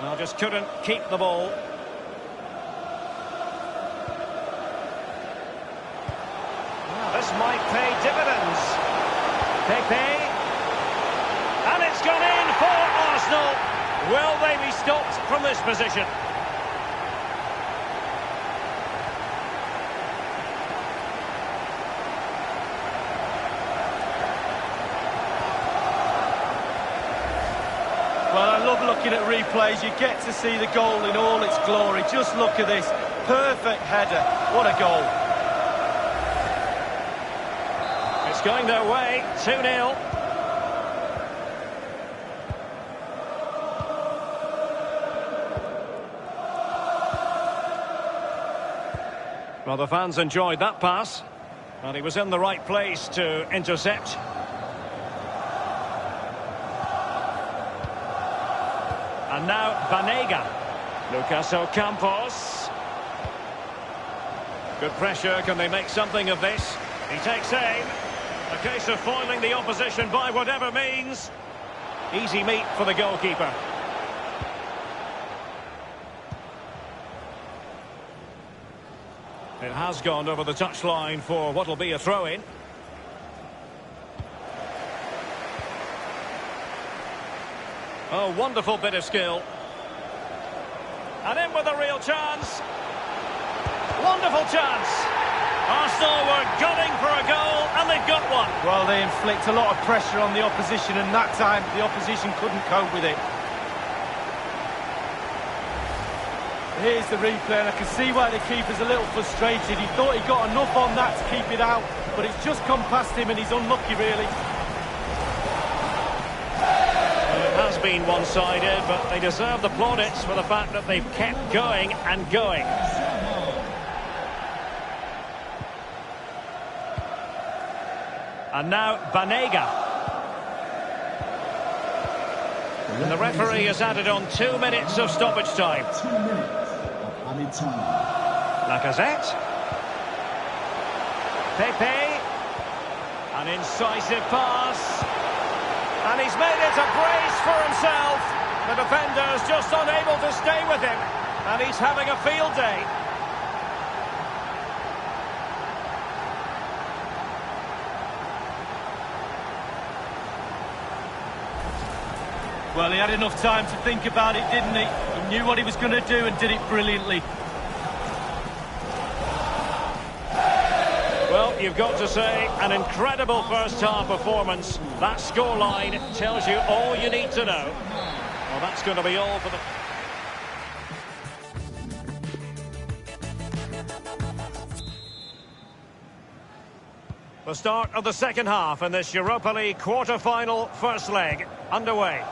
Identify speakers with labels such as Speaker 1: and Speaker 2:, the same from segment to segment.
Speaker 1: Well, just couldn't keep the ball. Well, this might pay dividends. Pepe. And it's gone in for Arsenal. Will they be stopped from this position?
Speaker 2: Well, I love looking at replays. You get to see the goal in all its glory. Just look at this. Perfect header. What a goal.
Speaker 1: It's going their way. 2-0. Well, the fans enjoyed that pass. And he was in the right place to intercept. And now Banega. Lucas Ocampos. Good pressure. Can they make something of this? He takes aim. A case of foiling the opposition by whatever means. Easy meat for the goalkeeper. It has gone over the touchline for what will be a throw-in. Oh, wonderful bit of skill. And in with a real chance. Wonderful chance. Arsenal were gunning for a goal, and they've got one.
Speaker 2: Well, they inflict a lot of pressure on the opposition, and that time the opposition couldn't cope with it. Here's the replay, and I can see why the keeper's a little frustrated. He thought he got enough on that to keep it out, but it's just come past him, and he's unlucky, really.
Speaker 1: It has been one-sided, but they deserve the plaudits for the fact that they've kept going and going. And now Banega. And the referee has added on 2 minutes of stoppage time.
Speaker 3: 2 minutes of added time.
Speaker 1: Lacazette. Pepe. An incisive pass. And he's made it a brace for himself. The defender's just unable to stay with him. And he's having a field day.
Speaker 2: Well, he had enough time to think about it, didn't he? He knew what he was going to do and did it brilliantly.
Speaker 1: Well, you've got to say, an incredible first-half performance. That scoreline tells you all you need to know. Well, that's going to be all for the... The start of the second half in this Europa League quarter-final first leg underway.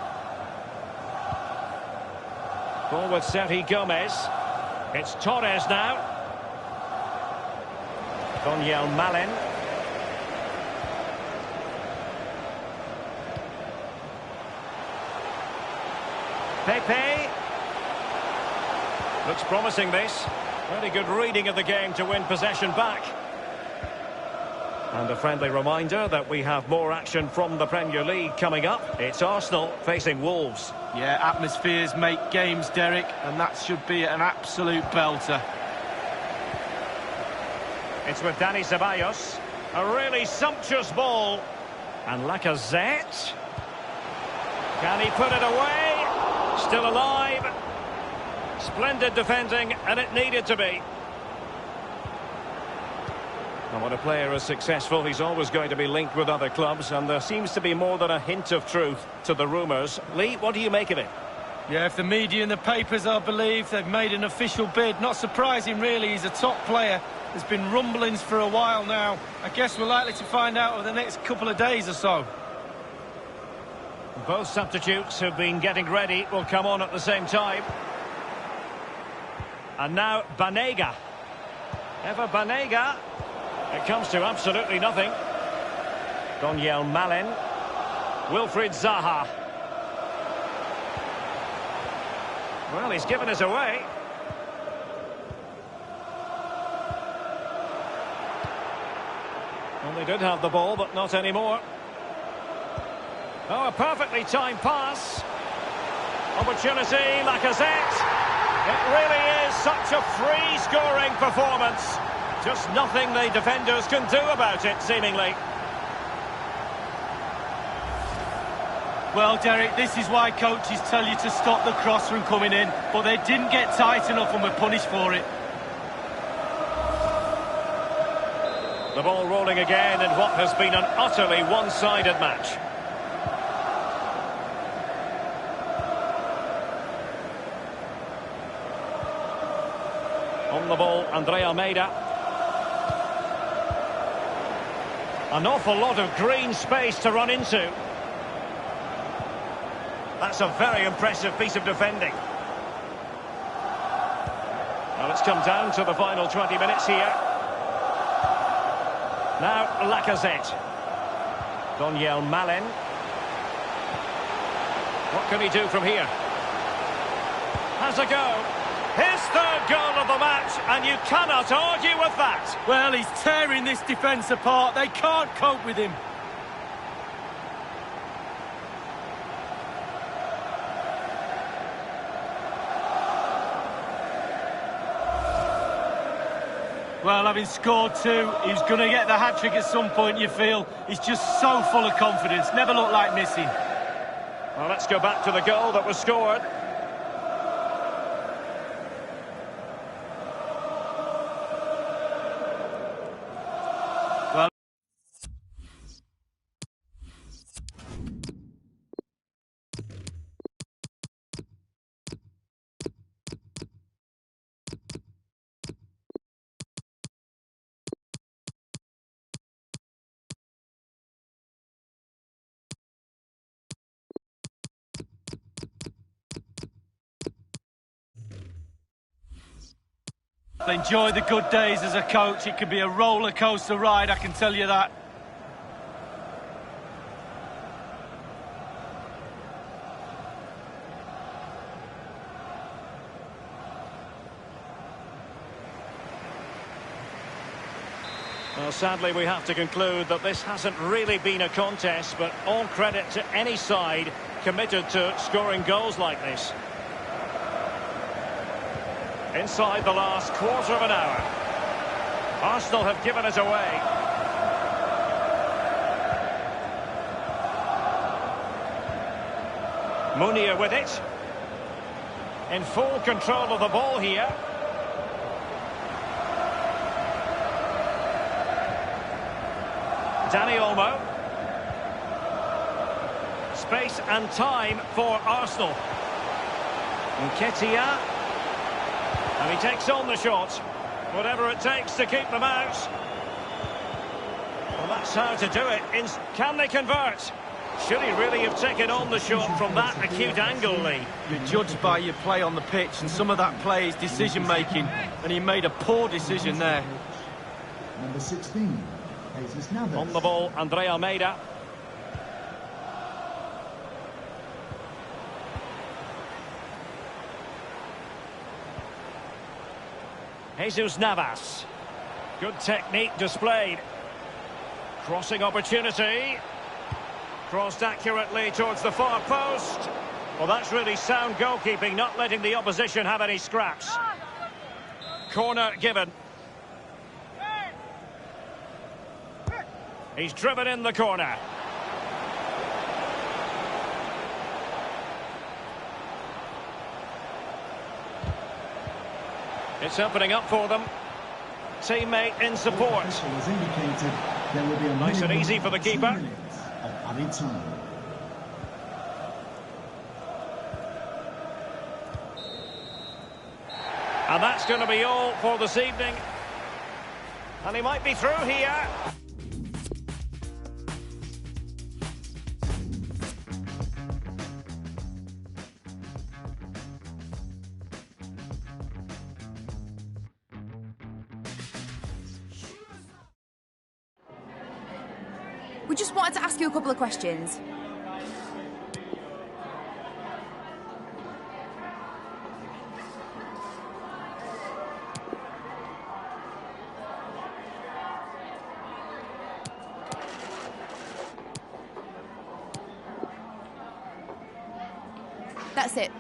Speaker 1: Ball with Sergi Gomez. It's Torres now. Daniel Malen. Pepe. Looks promising, this. Very good reading of the game to win possession back. And a friendly reminder that we have more action from the Premier League coming up. It's Arsenal facing Wolves.
Speaker 2: Yeah, atmospheres make games, Derek, and that should be an absolute belter.
Speaker 1: It's with Dani Ceballos. A really sumptuous ball. And Lacazette. Can he put it away? Still alive. Splendid defending, and it needed to be. And when a player is successful, he's always going to be linked with other clubs, and there seems to be more than a hint of truth to the rumours. Lee, what do you make of it?
Speaker 2: Yeah, if the media and the papers are believed, they've made an official bid. Not surprising, really. He's a top player. There's been rumblings for a while now. I guess we're likely to find out over the next couple of days or so.
Speaker 1: Both substitutes who've been getting ready will come on at the same time. And now Banega. Ever Banega. It comes to absolutely nothing. Daniel Malen. Wilfried Zaha. Well, he's given us away. Well, they did have the ball, but not anymore. Oh, a perfectly timed pass. Opportunity, Lacazette. It really is such a free-scoring performance. Just nothing the defenders can do about it, seemingly.
Speaker 2: Well, Derek, this is why coaches tell you to stop the cross from coming in, but they didn't get tight enough and were punished for it.
Speaker 1: The ball rolling again in what has been an utterly one-sided match. On the ball, Andre Almeida. An awful lot of green space to run into. That's a very impressive piece of defending. Well, it's come down to the final 20 minutes here. Now, Lacazette. Donyell Malen. What can he do from here? Has a go. His third goal of the match, and you cannot argue with that.
Speaker 2: Well, he's tearing this defence apart. They can't cope with him. Well, having scored two, he's going to get the hat-trick at some point, you feel. He's just so full of confidence, never looked like missing.
Speaker 1: Well, let's go back to the goal that was scored.
Speaker 2: Enjoy the good days as a coach. It can be a roller coaster ride, I can tell you that.
Speaker 1: Well, sadly, we have to conclude that this hasn't really been a contest, but all credit to any side committed to scoring goals like this. Inside the last quarter of an hour. Arsenal have given it away. Munir with it. In full control of the ball here. Dani Olmo. Space and time for Arsenal. Nketiah. And he takes on the shot. Whatever it takes to keep them out. Well, that's how to do it. Can they convert? Should he really have taken on the shot from that acute angle, Lee?
Speaker 2: You're judged by your play on the pitch, and some of that play is decision-making, and he made a poor decision there.
Speaker 3: Number 16, Jesus Navas.
Speaker 1: On the ball, Andre Almeida. Jesus Navas. Good technique displayed. Crossing opportunity. Crossed accurately towards the far post. Well, that's really sound goalkeeping, not letting the opposition have any scraps. Corner given. He's driven in the corner. It's opening up for them. Teammate in support. Nice and easy for the keeper. And that's going to be all for this evening. And he might be through here.
Speaker 4: We just wanted to ask you a couple of questions. That's it.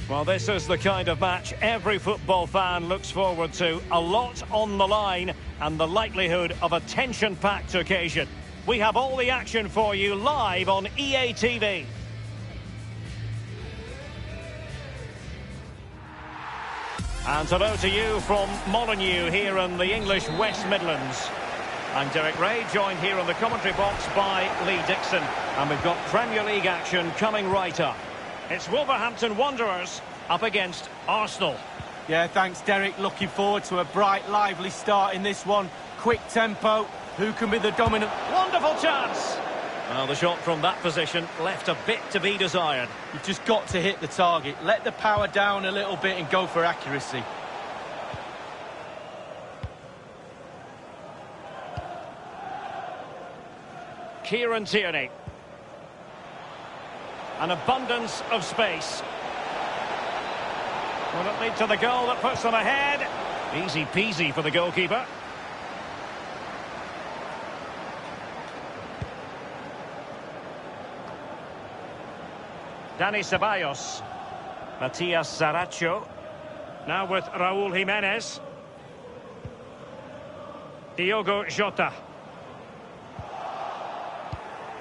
Speaker 1: Well, this is the kind of match every football fan looks forward to. A lot on the line and the likelihood of a tension-packed occasion. We have all the action for you live on EA TV. And hello to you from Molineux here in the English West Midlands. I'm Derek Ray, joined here in the commentary box by Lee Dixon. And we've got Premier League action coming right up. It's Wolverhampton Wanderers up against Arsenal.
Speaker 2: Yeah, thanks, Derek. Looking forward to a bright, lively start in this one. Quick tempo. Who can be the dominant?
Speaker 1: Wonderful chance! Well, the shot from that position left a bit to be desired.
Speaker 2: You've just got to hit the target. Let the power down a little bit and go for accuracy.
Speaker 1: Kieran Tierney. An abundance of space. Will it lead to the goal that puts them ahead? Easy peasy for the goalkeeper. Dani Ceballos. Matias Saracho. Now with Raúl Jiménez. Diogo Jota.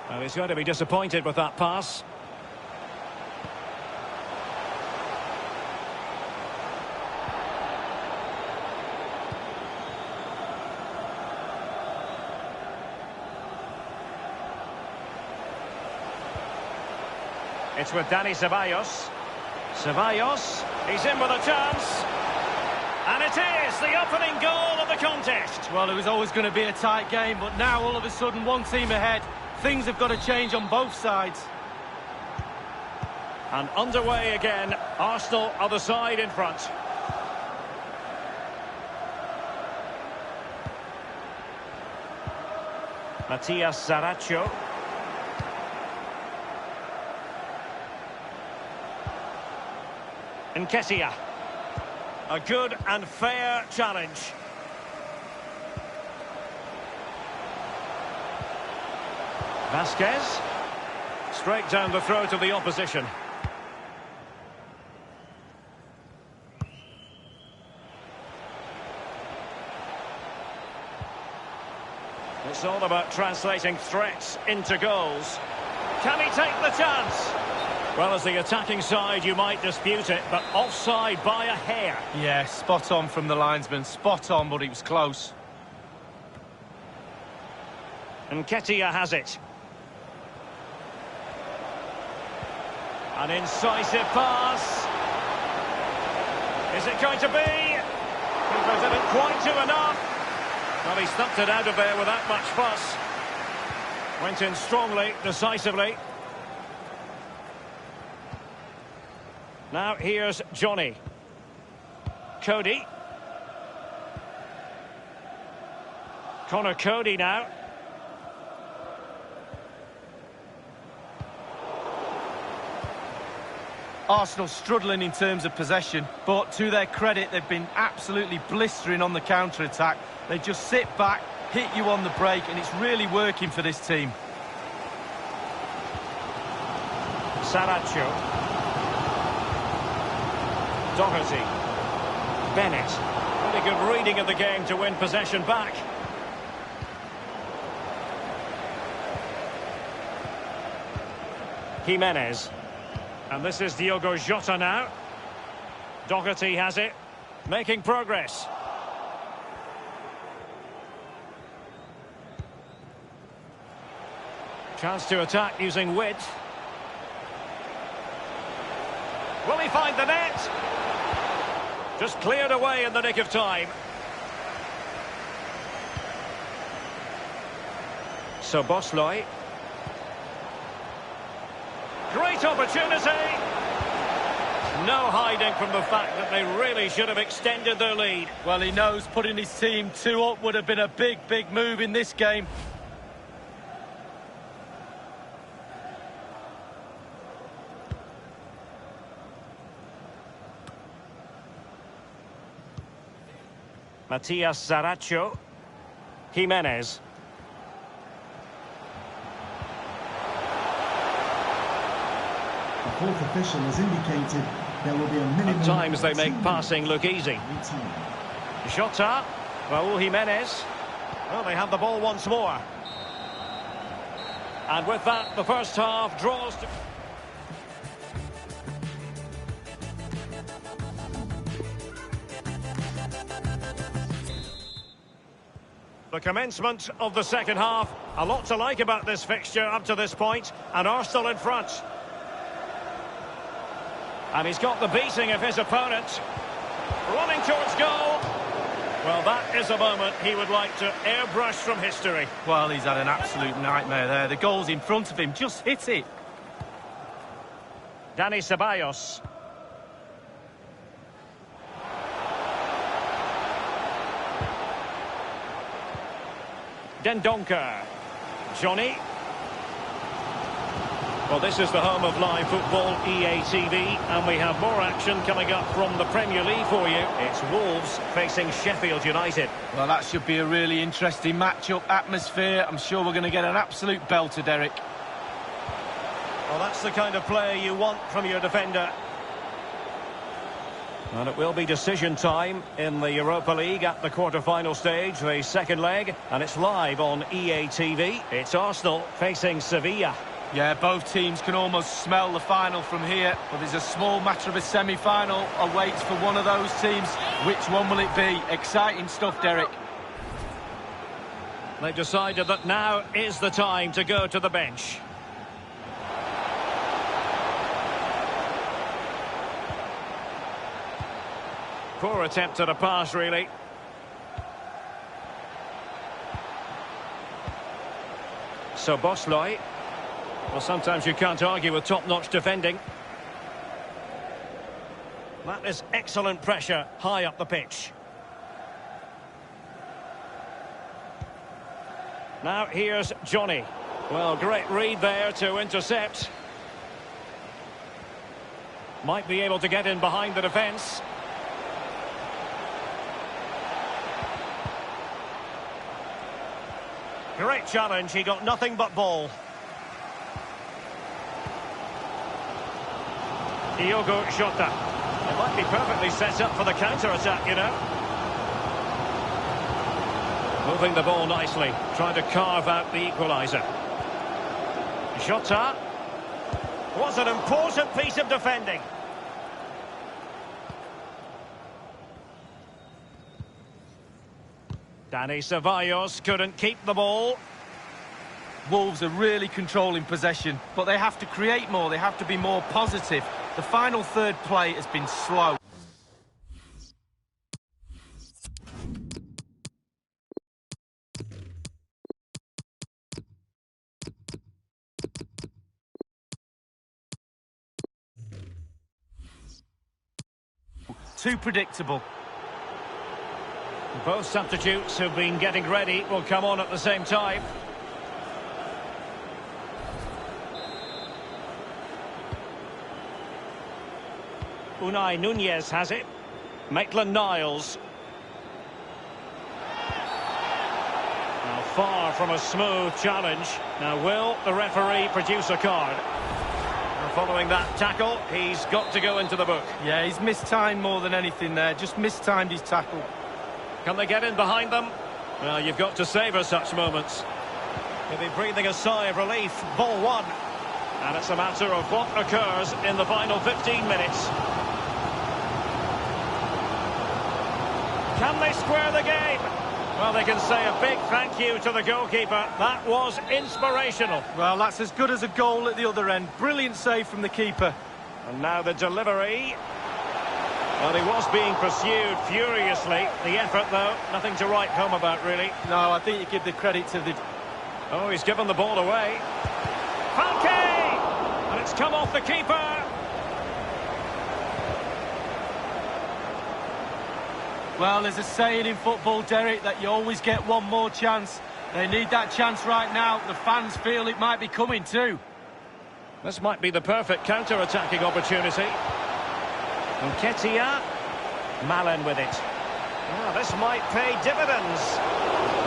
Speaker 1: Well, he's going to be disappointed with that pass. It's with Dani Ceballos. Ceballos, he's in with a chance. And it is the opening goal of the contest.
Speaker 2: Well, it was always going to be a tight game, but now all of a sudden one team ahead. Things have got to change on both sides.
Speaker 1: And underway again. Arsenal other side in front. Matias Saracho. Nketiah. A good and fair challenge. Vasquez. Straight down the throat of the opposition. It's all about translating threats into goals. Can he take the chance? Well, as the attacking side, you might dispute it, but offside by a hair.
Speaker 2: Yeah, spot on from the linesman. Spot on, but he was close.
Speaker 1: Nketiah has it. An incisive pass. Is it going to be? Keeper didn't quite do enough. Well, he stumped it out of there without much fuss. Went in strongly, decisively. Now here's Johnny. Cody. Connor Cody now.
Speaker 2: Arsenal struggling in terms of possession, but to their credit, they've been absolutely blistering on the counter-attack. They just sit back, hit you on the break, and it's really working for this team.
Speaker 1: Saracho. Doherty. Bennett. Really good reading of the game to win possession back. Jimenez. And this is Diogo Jota now. Doherty has it. Making progress. Chance to attack using width. Will he find the net? Just cleared away in the nick of time. Szoboszlai. Great opportunity. No hiding from the fact that they really should have extended their lead.
Speaker 2: Well, he knows putting his team 2 up would have been a big, big move in this game.
Speaker 1: Matias Saracho. Jimenez.
Speaker 3: The fourth official has indicated There will be a minimum
Speaker 1: At times they
Speaker 3: of
Speaker 1: make
Speaker 3: 2
Speaker 1: passing look easy.
Speaker 3: minutes every time.
Speaker 1: Jota, Raúl Jimenez. Well, they have the ball once more. And with that, the first half draws to... The commencement of the second half. A lot to like about this fixture up to this point, and Arsenal in front. And he's got the beating of his opponent. Running towards goal. Well, that is a moment he would like to airbrush from history.
Speaker 2: Well, he's had an absolute nightmare there. The goal's in front of him, just hit it.
Speaker 1: Dani Ceballos. Dendoncker. Johnny. Well, this is the home of live football, EA TV, and we have more action coming up from the Premier League for you. It's Wolves facing Sheffield United.
Speaker 2: Well, that should be a really interesting match-up atmosphere. I'm sure we're going to get an absolute belter, Derek.
Speaker 1: Well, that's the kind of play you want from your defender. And it will be decision time in the Europa League at the quarter-final stage, the second leg, and it's live on EA TV. It's Arsenal facing Sevilla.
Speaker 2: Yeah, both teams can almost smell the final from here, but there's a small matter of a semi-final awaits for one of those teams. Which one will it be? Exciting stuff, Derek.
Speaker 1: They've decided that now is the time to go to the bench. Poor attempt at a pass, really. So Bosley. Well, sometimes you can't argue with top-notch defending. That is excellent pressure high up the pitch. Now here's Johnny. Well, great read there to intercept. Might be able to get in behind the defence. Great challenge, he got nothing but ball. Diogo Jota. It might be perfectly set up for the counter-attack, you know. Moving the ball nicely, trying to carve out the equaliser. Jota. Was an important piece of defending. Dani Ceballos couldn't keep the ball.
Speaker 2: Wolves are really controlling possession, but they have to create more, they have to be more positive. The final third play has been slow. Too predictable.
Speaker 1: Both substitutes who've been getting ready will come on at the same time. Unai Nunez has it. Maitland-Niles. Now far from a smooth challenge. Now will the referee produce a card? Now following that tackle, he's got to go into the book.
Speaker 2: Yeah, he's mistimed more than anything there. Just mistimed his tackle.
Speaker 1: Can they get in behind them? Well, you've got to savour such moments. He'll be breathing a sigh of relief. Ball one. And it's a matter of what occurs in the final 15 minutes. Can they square the game? Well, they can say a big thank you to the goalkeeper. That was inspirational.
Speaker 2: Well, that's as good as a goal at the other end. Brilliant save from the keeper.
Speaker 1: And now the delivery. Well, he was being pursued furiously. The effort, though, nothing to write home about, really.
Speaker 2: No, I think you give the credit to the...
Speaker 1: Oh, he's given the ball away. Falque! And it's come off the keeper.
Speaker 2: Well, there's a saying in football, Derek, that you always get one more chance. They need that chance right now. The fans feel it might be coming too.
Speaker 1: This might be the perfect counter-attacking opportunity. Nketiah. Malen with it. Oh, this might pay dividends.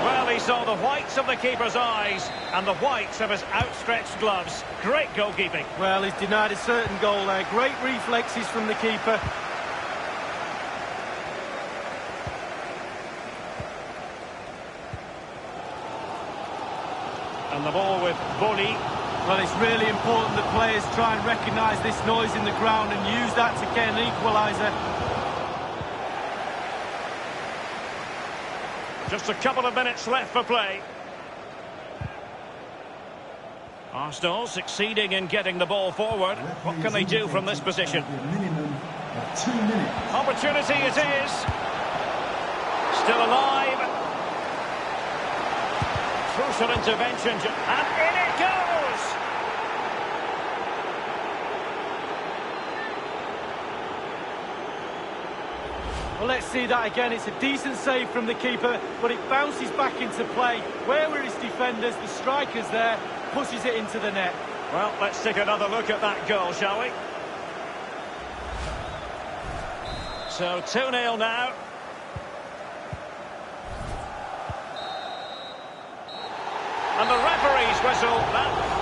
Speaker 1: Well, he saw the whites of the keeper's eyes and the whites of his outstretched gloves. Great goalkeeping.
Speaker 2: Well, he's denied a certain goal there. Great reflexes from the keeper.
Speaker 1: And the ball with Boli.
Speaker 2: Well, it's really important that players try and recognise this noise in the ground and use that to get an equaliser.
Speaker 1: Just a couple of minutes left for play. Arsenal succeeding in getting the ball forward. What can they do from this position?
Speaker 3: A minimum of 2 minutes.
Speaker 1: Opportunity it is. Still alive. Crucial intervention. And in it goes!
Speaker 2: Well, let's see that again. It's a decent save from the keeper, but it bounces back into play. Where were his defenders? The striker's there, pushes it into the net.
Speaker 1: Well, let's take another look at that goal, shall we? So 2-0 now. And the referee's whistle. That...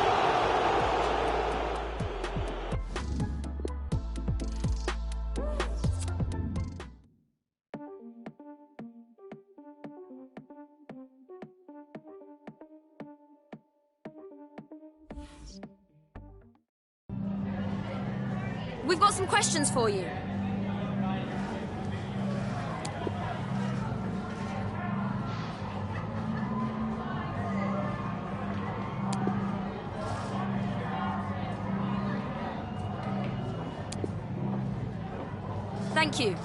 Speaker 4: We've got some questions for you. Thank you.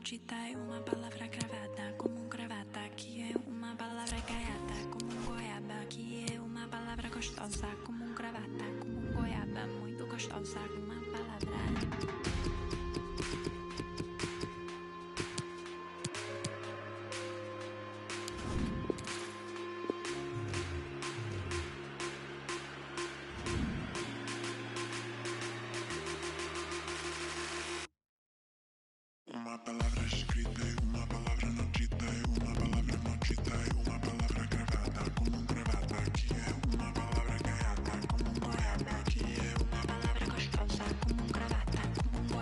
Speaker 5: Citei uma palavra cravada como gravata, que é uma palavra gaiata como goiaba, que é uma palavra gostosa como gravata, como goiaba, muito gostosa, uma palavra.
Speaker 6: Uma palavra escrita e uma palavra não dita, uma palavra não dita e uma palavra gravada como gravata, que é uma palavra gaiata como goiaba, que é uma palavra gostosa como gravata, como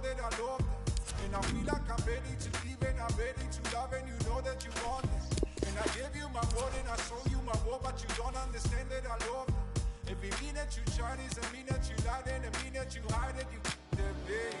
Speaker 6: that I love that. And I feel like I'm ready to leave and I'm ready to love and you know that you want that. And I gave you my word and I show you my word, but you don't understand that I love that. If it mean that you Chinese, it mean that you lied, and it mean that you hide it, you that baby.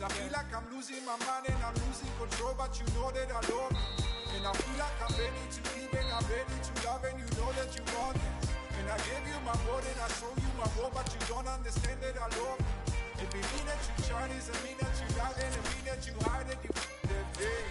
Speaker 6: I feel like I'm losing my mind and I'm losing control, but you know that I love you. And I feel like I'm ready to leave and I'm ready to love and you know that you want it. And I gave you my word and I show you my word, but you don't understand that I love you. If it mean that you Chinese, it mean that you lied, and it mean that you hide it, you that baby.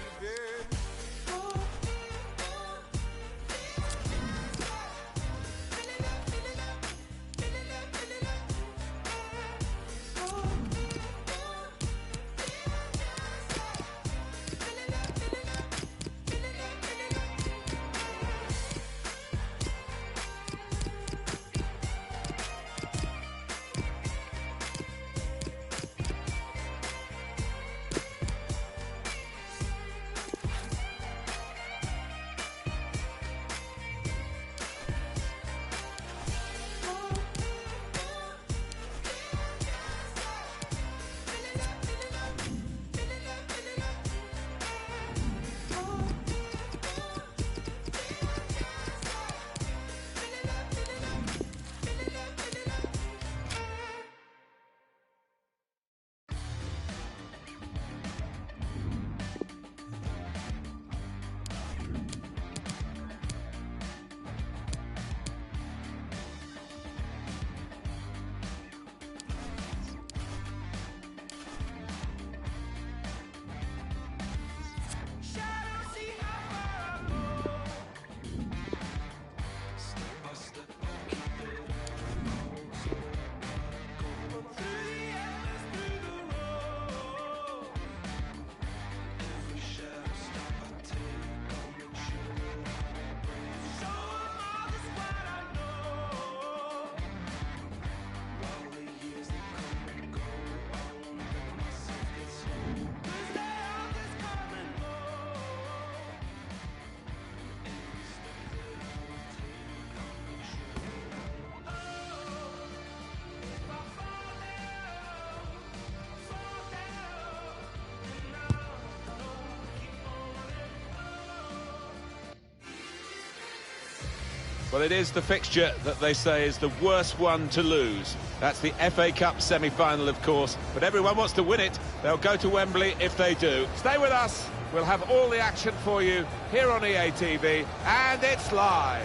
Speaker 7: Well, it is the fixture that they say is the worst one to lose. That's the FA Cup semi-final, of course, but everyone wants to win it. They'll go to Wembley if they do. Stay with us. We'll have all the action for you here on EA TV, and it's live.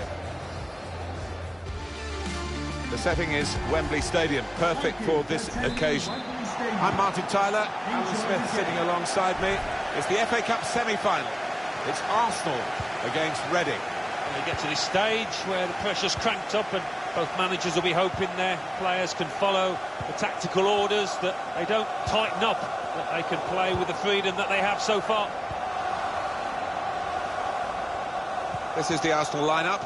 Speaker 7: The setting is Wembley Stadium, perfect for this occasion. I'm Martin Tyler, Alan Smith sitting alongside me. It's the FA Cup semi-final. It's Arsenal against Reading.
Speaker 8: They get to this stage where the pressure's cranked up and both managers will be hoping their players can follow the tactical orders, that they don't tighten up, that they can play with the freedom that they have so far.
Speaker 7: This is the Arsenal lineup.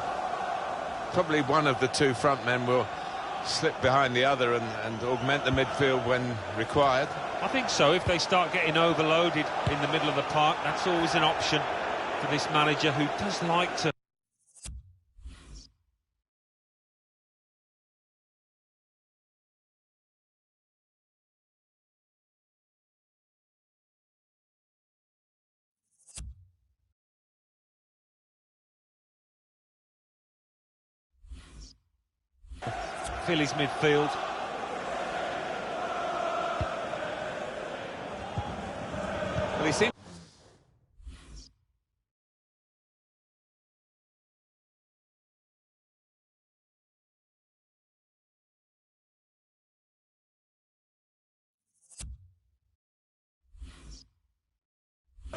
Speaker 7: Probably one of the two front men will slip behind the other and augment the midfield when required.
Speaker 8: I think so. If they start getting overloaded in the middle of the park, that's always an option for this manager, who does like to fill his midfield.
Speaker 7: Well, he seems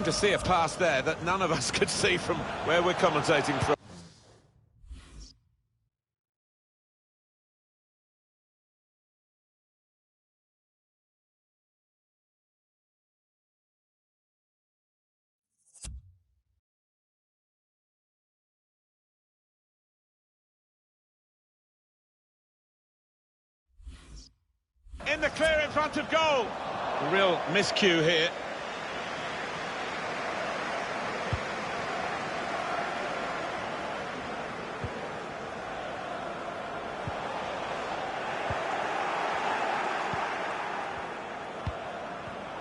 Speaker 7: to see a pass there that none of us could see from where we're commentating from. in the clear in front of goal. A real miscue here.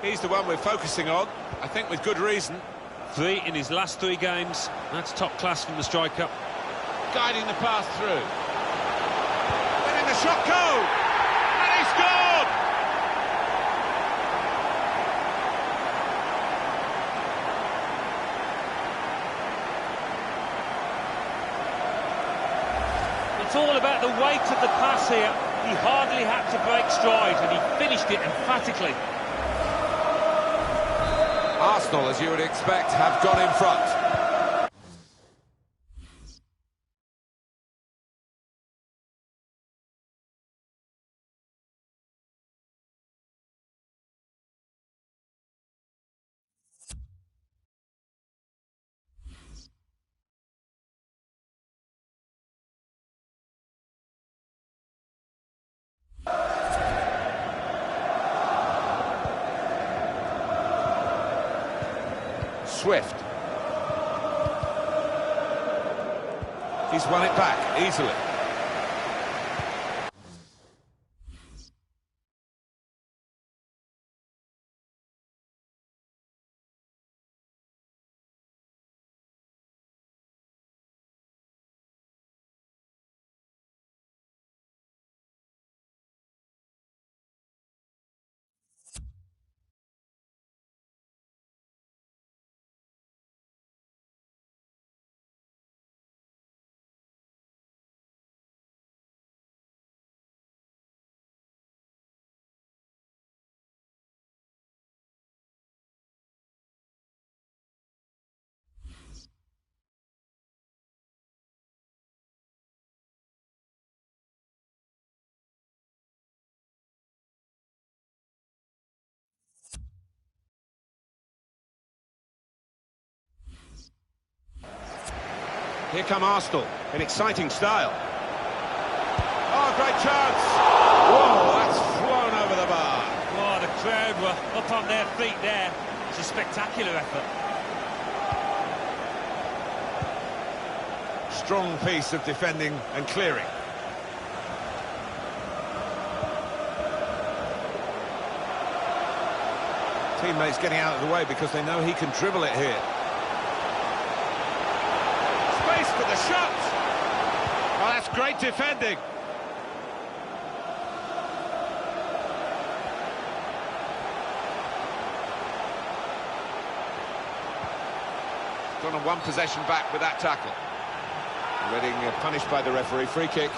Speaker 7: He's the one we're focusing on, I think with good reason.
Speaker 8: 3 in his last 3 games. That's top class from the striker.
Speaker 7: Guiding the pass through. Letting the shot go! And he scored!
Speaker 8: It's all about the weight of the pass here. He hardly had to break stride, and he finished it emphatically.
Speaker 7: Arsenal, as you would expect, have gone in front. Swift. He's won it back easily. Here come Arsenal, in exciting style. Oh, great chance! Whoa, that's flown over the bar.
Speaker 8: Oh, the crowd were up on their feet there. It's a spectacular effort.
Speaker 7: Strong piece of defending and clearing. Teammates getting out of the way because they know he can dribble it here. Space for the shot! Oh, that's great defending. Gone on one possession back with that tackle. Reading punished by the referee. Free kick.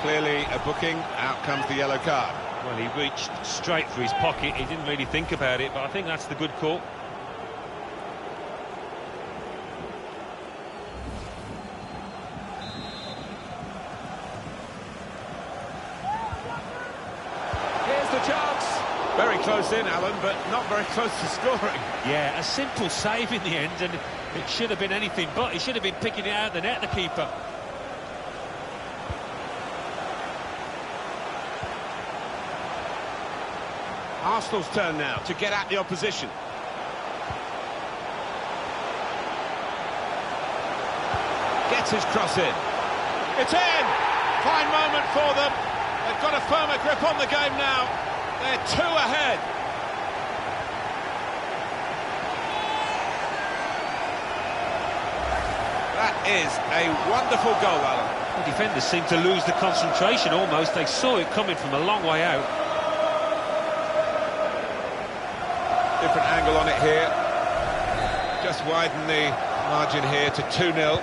Speaker 7: Clearly a booking. Out comes the yellow card.
Speaker 8: Well, he reached straight for his pocket. He didn't really think about it, but I think that's the good call.
Speaker 7: Here's the chance. Very close in, Alan, but not very close to scoring.
Speaker 8: Yeah, a simple save in the end, and it should have been anything but. He should have been picking it out of the net, the keeper.
Speaker 7: Arsenal's turn now to get at the opposition. Gets his cross in. It's in! Fine moment for them. They've got a firmer grip on the game now. They're 2 ahead. That is a wonderful goal, Alan.
Speaker 8: The defenders seem to lose the concentration almost. They saw it coming from a long way out.
Speaker 7: Different angle on it here. Just widen the margin here to 2-0.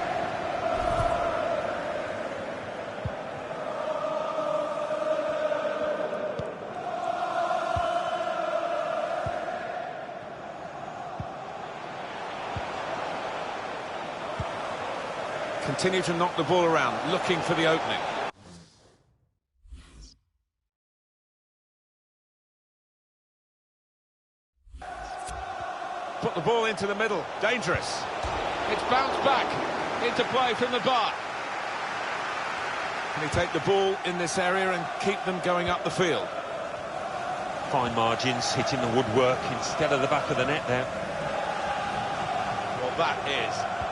Speaker 7: Continue to knock the ball around, looking for the opening. Put the ball into the middle, dangerous. It's bounced back into play from the bar. Can he take the ball in this area and keep them going up the field?
Speaker 8: fine margins, hitting the woodwork instead of the back of the net there.
Speaker 7: Well, that is